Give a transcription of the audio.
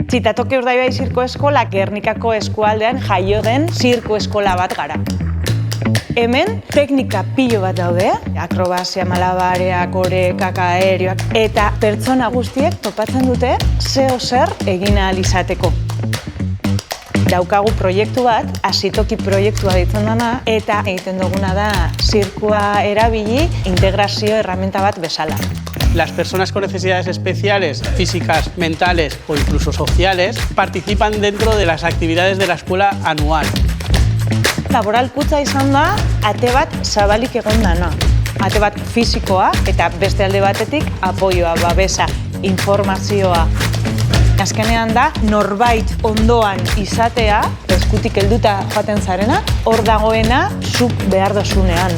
Txitatoki Urdaibai Zirko Eskola Gernikako eskualdean jaio den zirko eskola bat gara. Hemen teknika pilo bat daude, akrobazia, malabareak, orekak, aerioak, eta pertsona guztiek topatzen dute zeo zer egin ahal izateko. Daukagu proiektu bat, Hazitoki proiektua ditzen dena, eta egiten duguna da zirkua erabili integrazio erraminta bat bezala. Las personas con necesidades especiales, físicas, mentales o incluso sociales, participan dentro de las actividades de la escuela anual. Laboralkuntza izan da, ate bat zabalik egon dana. Ate bat fisikoa eta beste alde batetik apoioa, babesa, informazioa. Azkenean da, norbait ondoan izatea, eskutik helduta joaten zarena, hor dagoena zuk behar dozunean.